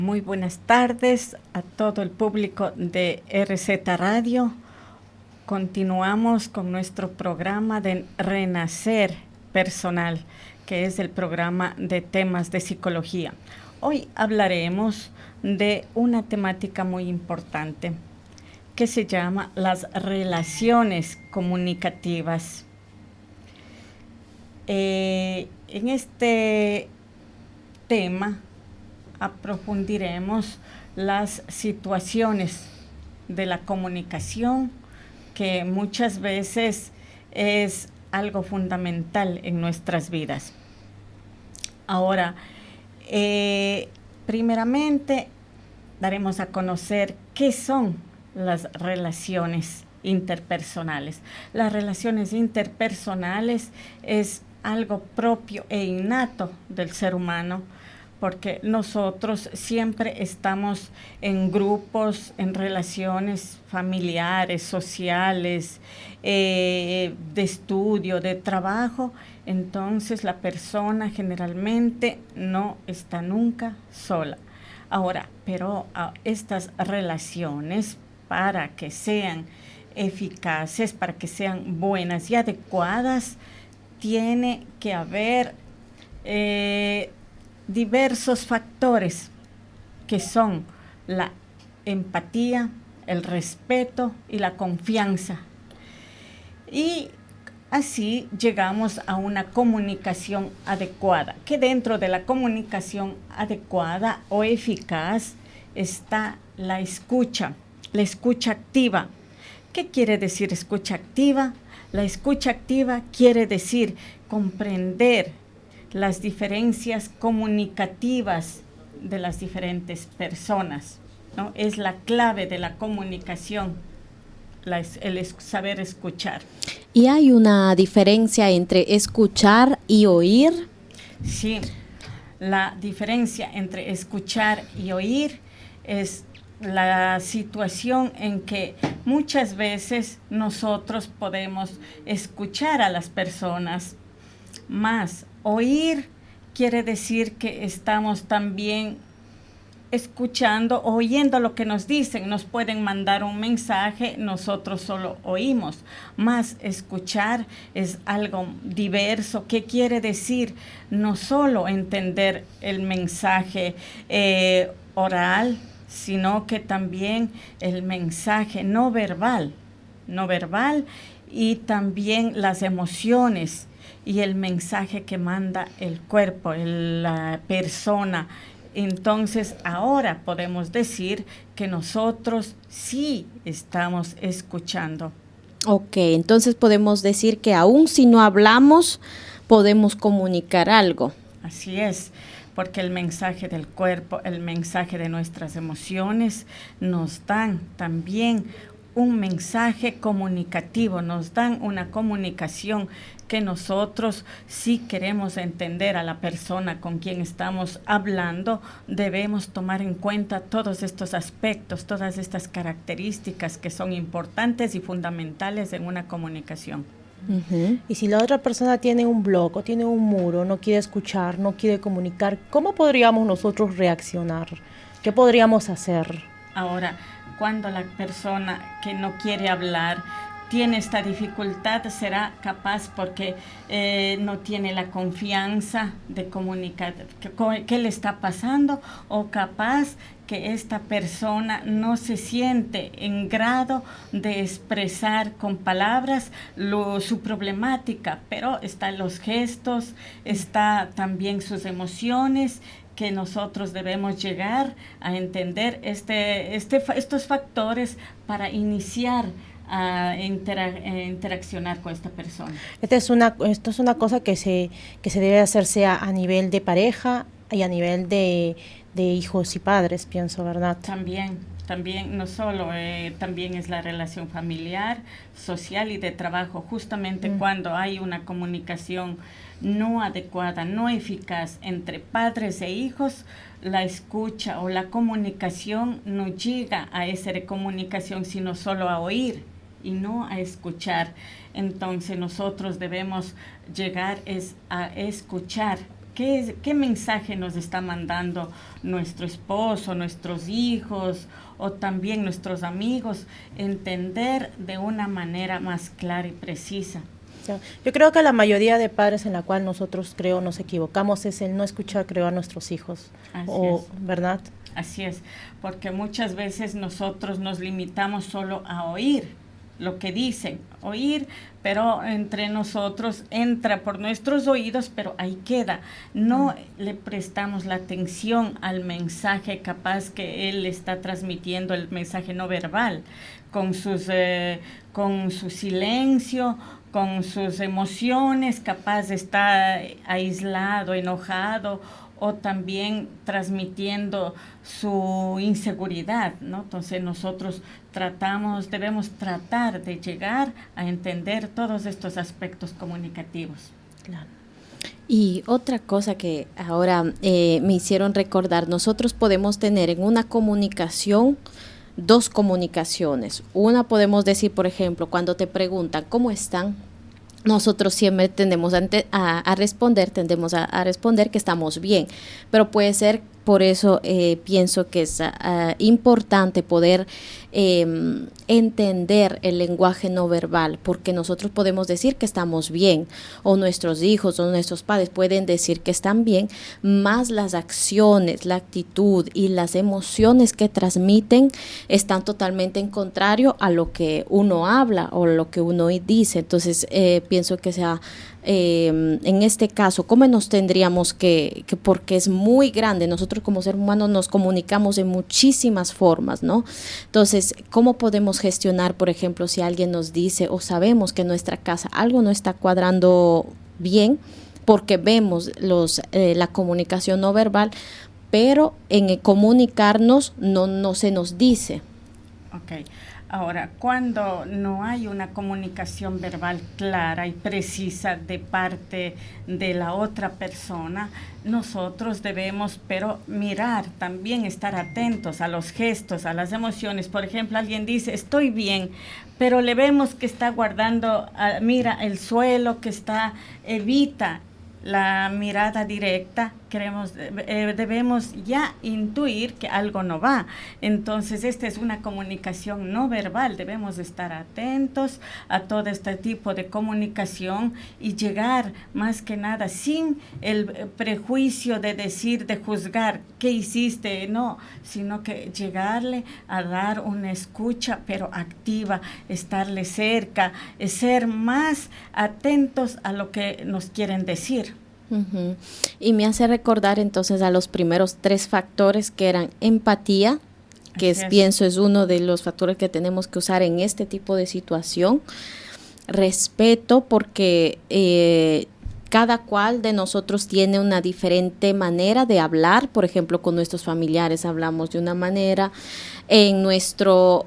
Muy buenas tardes a todo el público de RZ Radio. Continuamos con nuestro programa de Renacer Personal, que es el programa de temas de psicología. Hoy hablaremos de una temática muy importante que se llama las relaciones comunicativas. En este tema aprofundiremos las situaciones de la comunicación, que muchas veces es algo fundamental en nuestras vidas. Ahora, primeramente daremos a conocer qué son las relaciones interpersonales. Las relaciones interpersonales es algo propio e innato del ser humano, porque nosotros siempre estamos en grupos, en relaciones familiares, sociales, de estudio, de trabajo. Entonces la persona generalmente no está nunca sola. Ahora, pero estas relaciones, para que sean eficaces, para que sean buenas y adecuadas, tiene que haber diversos factores, que son la empatía, el respeto y la confianza. Y así llegamos a una comunicación adecuada, que dentro de la comunicación adecuada o eficaz está la escucha activa. ¿Qué quiere decir escucha activa? La escucha activa quiere decir comprender las diferencias comunicativas de las diferentes personas, ¿no? Es la clave de la comunicación, el saber escuchar. ¿Y hay una diferencia entre escuchar y oír? Sí, la diferencia entre escuchar y oír es la situación en que muchas veces nosotros podemos escuchar a las personas, más oír quiere decir que estamos también escuchando, oyendo lo que nos dicen. Nos pueden mandar un mensaje, nosotros solo oímos. Más escuchar es algo diverso. ¿Qué quiere decir? No solo entender el mensaje oral, sino que también el mensaje no verbal y también las emociones y el mensaje que manda el cuerpo, la persona. Entonces, ahora podemos decir que nosotros sí estamos escuchando. Ok, entonces podemos decir que aún si no hablamos, podemos comunicar algo. Así es, porque el mensaje del cuerpo, el mensaje de nuestras emociones nos dan también un mensaje comunicativo, nos dan una comunicación que nosotros, si queremos entender a la persona con quien estamos hablando, debemos tomar en cuenta todos estos aspectos, todas estas características que son importantes y fundamentales en una comunicación. Uh-huh. Y si la otra persona tiene un bloque, tiene un muro, no quiere escuchar, no quiere comunicar, ¿cómo podríamos nosotros reaccionar? ¿Qué podríamos hacer? Ahora, cuando la persona que no quiere hablar tiene esta dificultad, será capaz porque no tiene la confianza de comunicar qué le está pasando, o capaz que esta persona no se siente en grado de expresar con palabras su problemática, pero están los gestos, está también sus emociones, que nosotros debemos llegar a entender estos factores para iniciar a interaccionar con esta persona. Esto es una cosa que se debe hacerse a nivel de pareja y a nivel de hijos y padres, pienso, ¿verdad? También no solo, también es la relación familiar, social y de trabajo. Justamente cuando hay una comunicación no adecuada, no eficaz entre padres e hijos, la escucha o la comunicación no llega a esa comunicación, sino solo a oír y no a escuchar. Entonces nosotros debemos llegar a escuchar qué mensaje nos está mandando nuestro esposo, nuestros hijos o también nuestros amigos, entender de una manera más clara y precisa. Yo creo que la mayoría de padres en la cual nosotros creo nos equivocamos es el no escuchar, creo, a nuestros hijos, ¿verdad? Así es, porque muchas veces nosotros nos limitamos solo a oír lo que dicen, oír, pero entre nosotros entra por nuestros oídos, pero ahí queda. No le prestamos la atención al mensaje capaz que él está transmitiendo, el mensaje no verbal, con su silencio, con sus emociones, capaz de estar aislado, enojado, o también transmitiendo su inseguridad, ¿no? Entonces nosotros debemos tratar de llegar a entender todos estos aspectos comunicativos. Claro. Y otra cosa que ahora me hicieron recordar, nosotros podemos tener en una comunicación dos comunicaciones. Una podemos decir, por ejemplo, cuando te preguntan ¿cómo están? Nosotros siempre tendemos a responder que estamos bien, pero puede ser, por eso pienso que es importante poder entender el lenguaje no verbal, porque nosotros podemos decir que estamos bien, o nuestros hijos o nuestros padres pueden decir que están bien, más las acciones, la actitud y las emociones que transmiten están totalmente en contrario a lo que uno habla o lo que uno dice. Entonces pienso que sea en este caso, ¿cómo nos tendríamos que, porque es muy grande, nosotros como seres humanos nos comunicamos de muchísimas formas, ¿no? Entonces, ¿cómo podemos gestionar, por ejemplo, si alguien nos dice o sabemos que en nuestra casa algo no está cuadrando bien, porque vemos la comunicación no verbal, pero en el comunicarnos no se nos dice? Ok. Ahora, cuando no hay una comunicación verbal clara y precisa de parte de la otra persona, nosotros debemos, pero mirar, también estar atentos a los gestos, a las emociones. Por ejemplo, alguien dice, estoy bien, pero le vemos que está guardando, mira el suelo, que evita la mirada directa, debemos ya intuir que algo no va. Entonces, esta es una comunicación no verbal. Debemos estar atentos a todo este tipo de comunicación y llegar, más que nada, sin el prejuicio de decir, de juzgar qué hiciste, no, sino que llegarle a dar una escucha, pero activa, estarle cerca, ser más atentos a lo que nos quieren decir. Uh-huh. Y me hace recordar entonces a los primeros 3 factores que eran empatía, que pienso es uno de los factores que tenemos que usar en este tipo de situación, respeto, porque cada cual de nosotros tiene una diferente manera de hablar. Por ejemplo, con nuestros familiares hablamos de una manera, en nuestro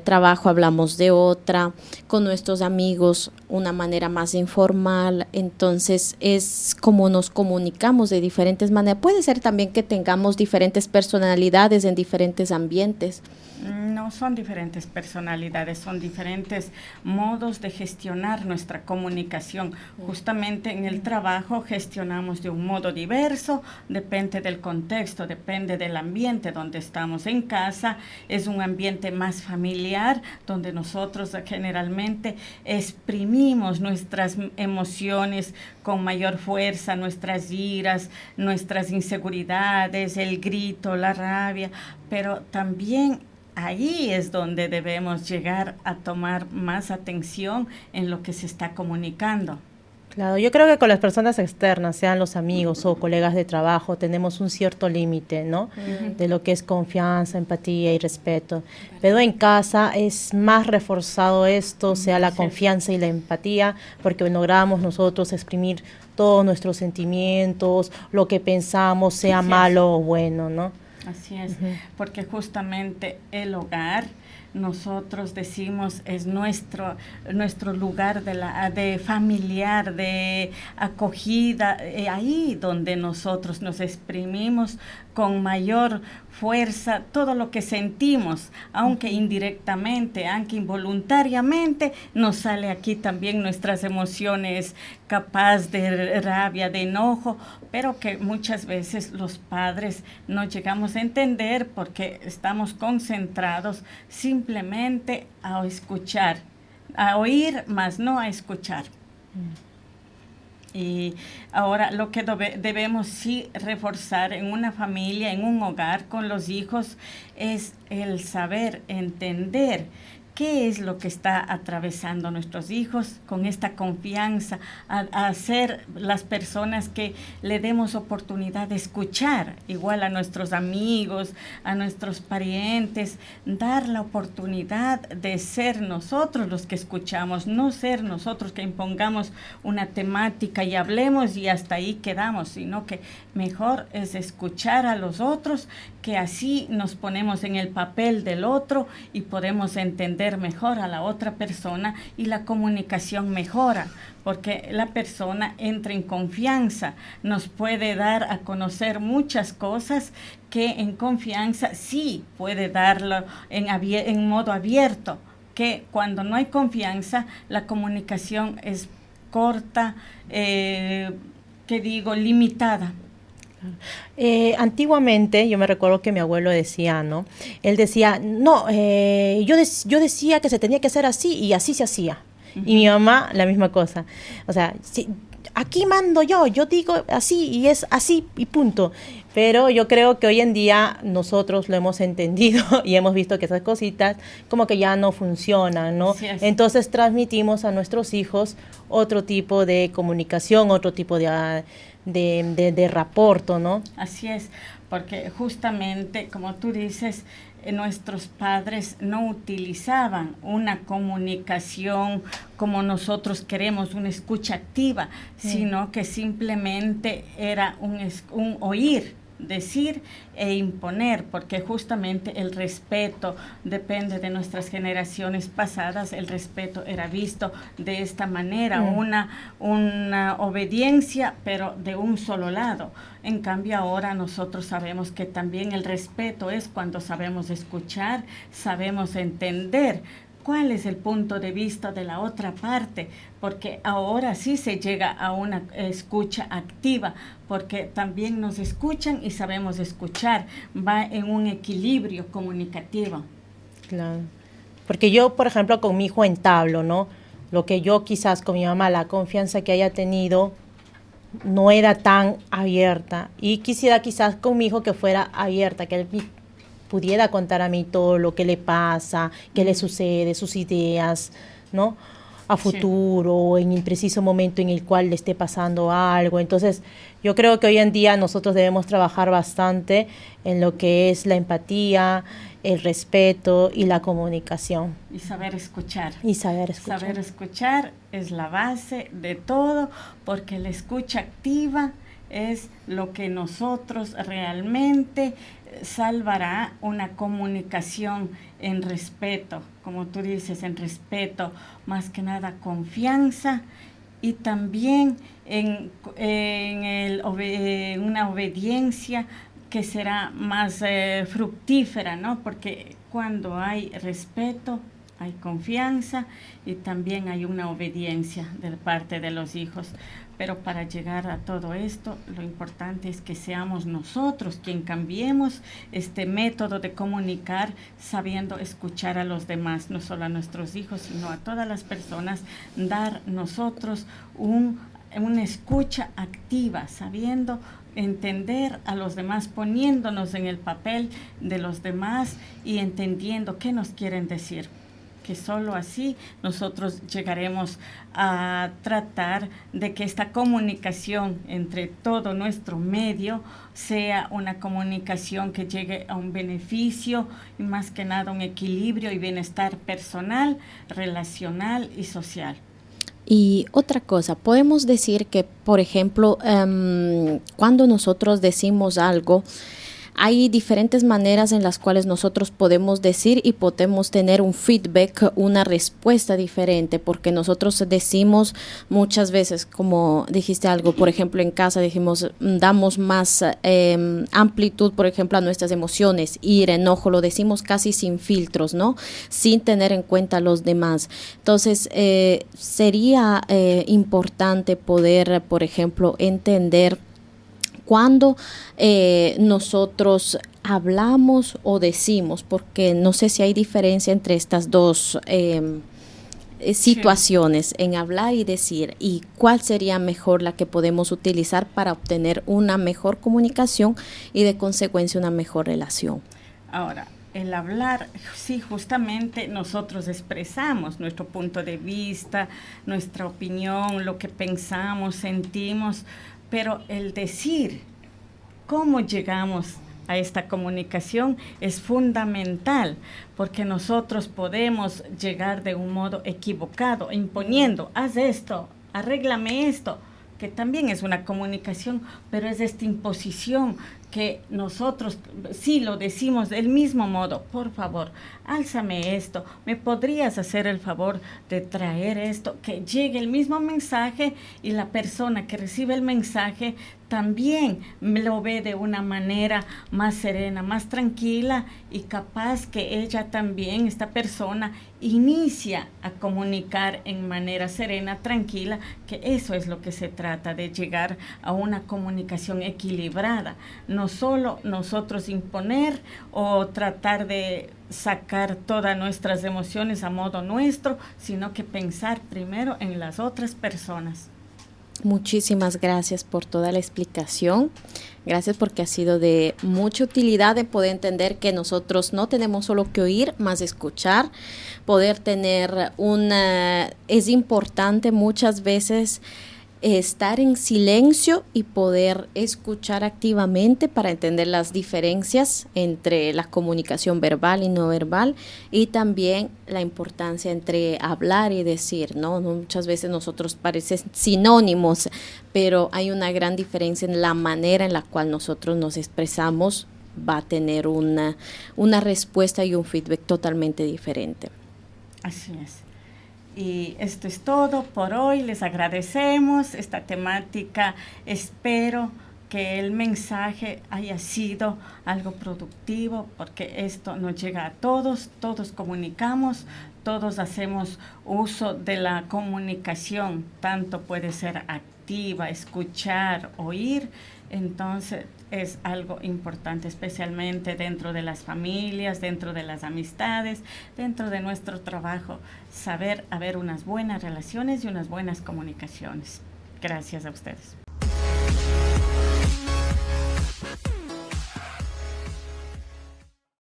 trabajo hablamos de otra, con nuestros amigos una manera más informal. Entonces es como nos comunicamos de diferentes maneras. Puede ser también que tengamos diferentes personalidades en diferentes ambientes. No son diferentes personalidades, son diferentes modos de gestionar nuestra comunicación. Justamente en el trabajo gestionamos de un modo diverso, depende del contexto, depende del ambiente donde estamos. En casa es un ambiente más familiar, donde nosotros generalmente exprimimos nuestras emociones con mayor fuerza, nuestras iras, nuestras inseguridades, el grito, la rabia, pero también ahí es donde debemos llegar a tomar más atención en lo que se está comunicando. Claro, yo creo que con las personas externas, sean los amigos o colegas de trabajo, tenemos un cierto límite, ¿no? Uh-huh. De lo que es confianza, empatía y respeto. Pero en casa es más reforzado esto, sea la confianza y la empatía, porque logramos nosotros exprimir todos nuestros sentimientos, lo que pensamos, sea malo o bueno, ¿no? Así es, porque justamente el hogar nosotros decimos es nuestro lugar de familiar, de acogida, ahí donde nosotros nos exprimimos con mayor fuerza todo lo que sentimos, aunque indirectamente, aunque involuntariamente, nos sale aquí también nuestras emociones capaz de rabia, de enojo, pero que muchas veces los padres no llegamos a entender porque estamos concentrados simplemente a escuchar, a oír, más no a escuchar. Y ahora lo que debemos sí reforzar en una familia, en un hogar con los hijos, es el saber entender qué es lo que está atravesando nuestros hijos con esta confianza, a ser las personas que le demos oportunidad de escuchar, igual a nuestros amigos, a nuestros parientes, dar la oportunidad de ser nosotros los que escuchamos, no ser nosotros que impongamos una temática y hablemos y hasta ahí quedamos, sino que mejor es escuchar a los otros, que así nos ponemos en el papel del otro y podemos entender mejor a la otra persona y la comunicación mejora, porque la persona entra en confianza, nos puede dar a conocer muchas cosas que en confianza sí puede darlo en modo abierto, que cuando no hay confianza la comunicación es corta, limitada. Antiguamente, yo me recuerdo que mi abuelo decía, ¿no? Él decía, no, yo decía que se tenía que hacer así y así se hacía. Y mi mamá, la misma cosa. O sea, aquí mando yo digo así y es así y punto. Pero yo creo que hoy en día nosotros lo hemos entendido y hemos visto que esas cositas como que ya no funcionan, ¿no? Entonces transmitimos a nuestros hijos otro tipo de comunicación, otro tipo de raporto, ¿no? Así es, porque justamente, como tú dices, nuestros padres no utilizaban una comunicación como nosotros queremos, una escucha activa, sino que simplemente era un oír, decir e imponer, porque justamente el respeto depende de nuestras generaciones pasadas. El respeto era visto de esta manera, una obediencia, pero de un solo lado. En cambio ahora nosotros sabemos que también el respeto es cuando sabemos escuchar, sabemos entender cuál es el punto de vista de la otra parte, porque ahora sí se llega a una escucha activa, porque también nos escuchan y sabemos escuchar, va en un equilibrio comunicativo. Claro, porque yo, por ejemplo, con mi hijo entablo, ¿no? Lo que yo quizás con mi mamá, la confianza que haya tenido, no era tan abierta, y quisiera quizás con mi hijo que fuera abierta, que él pudiera contar a mí todo lo que le pasa, qué le sucede, sus ideas, ¿no? A futuro, en el preciso momento en el cual le esté pasando algo. Entonces, yo creo que hoy en día nosotros debemos trabajar bastante en lo que es la empatía, el respeto y la comunicación. Y saber escuchar. Saber escuchar es la base de todo, porque la escucha activa es lo que nosotros realmente salvará una comunicación en respeto, como tú dices, en respeto, más que nada confianza, y también en una obediencia que será más fructífera, ¿no? Porque cuando hay respeto, hay confianza y también hay una obediencia de parte de los hijos. Pero para llegar a todo esto, lo importante es que seamos nosotros quien cambiemos este método de comunicar, sabiendo escuchar a los demás, no solo a nuestros hijos, sino a todas las personas, dar nosotros una escucha activa, sabiendo entender a los demás, poniéndonos en el papel de los demás y entendiendo qué nos quieren decir. Que solo así nosotros llegaremos a tratar de que esta comunicación entre todo nuestro medio sea una comunicación que llegue a un beneficio y más que nada un equilibrio y bienestar personal, relacional y social. Y otra cosa, podemos decir que, por ejemplo, cuando nosotros decimos algo, hay diferentes maneras en las cuales nosotros podemos decir y podemos tener un feedback, una respuesta diferente, porque nosotros decimos muchas veces, como dijiste algo, por ejemplo, en casa dijimos, damos más amplitud, por ejemplo, a nuestras emociones, ira, enojo, lo decimos casi sin filtros, ¿no? Sin tener en cuenta a los demás. Entonces, sería importante poder, por ejemplo, entender cuando nosotros hablamos o decimos, porque no sé si hay diferencia entre estas dos situaciones, en hablar y decir, y cuál sería mejor la que podemos utilizar para obtener una mejor comunicación y de consecuencia una mejor relación. Ahora, el hablar, sí, justamente nosotros expresamos nuestro punto de vista, nuestra opinión, lo que pensamos, sentimos, pero el decir cómo llegamos a esta comunicación es fundamental, porque nosotros podemos llegar de un modo equivocado, imponiendo, haz esto, arréglame esto, que también es una comunicación, pero es esta imposición que nosotros sí lo decimos del mismo modo. Por favor, álzame esto, me podrías hacer el favor de traer esto, que llegue el mismo mensaje y la persona que recibe el mensaje también lo ve de una manera más serena, más tranquila, y capaz que ella también, esta persona, inicia a comunicar en manera serena, tranquila, que eso es lo que se trata, de llegar a una comunicación equilibrada. No solo nosotros imponer o tratar de sacar todas nuestras emociones a modo nuestro, sino que pensar primero en las otras personas. Muchísimas gracias por toda la explicación. Gracias porque ha sido de mucha utilidad de poder entender que nosotros no tenemos solo que oír, más escuchar, poder tener es importante muchas veces estar en silencio y poder escuchar activamente para entender las diferencias entre la comunicación verbal y no verbal, y también la importancia entre hablar y decir, ¿no? Muchas veces nosotros parecen sinónimos, pero hay una gran diferencia en la manera en la cual nosotros nos expresamos, va a tener una respuesta y un feedback totalmente diferente. Así es. Y esto es todo por hoy. Les agradecemos esta temática. Espero que el mensaje haya sido algo productivo, porque esto nos llega a todos, todos comunicamos, todos hacemos uso de la comunicación, tanto puede ser activa, escuchar, oír. Entonces es algo importante, especialmente dentro de las familias, dentro de las amistades, dentro de nuestro trabajo, saber haber unas buenas relaciones y unas buenas comunicaciones. Gracias a ustedes.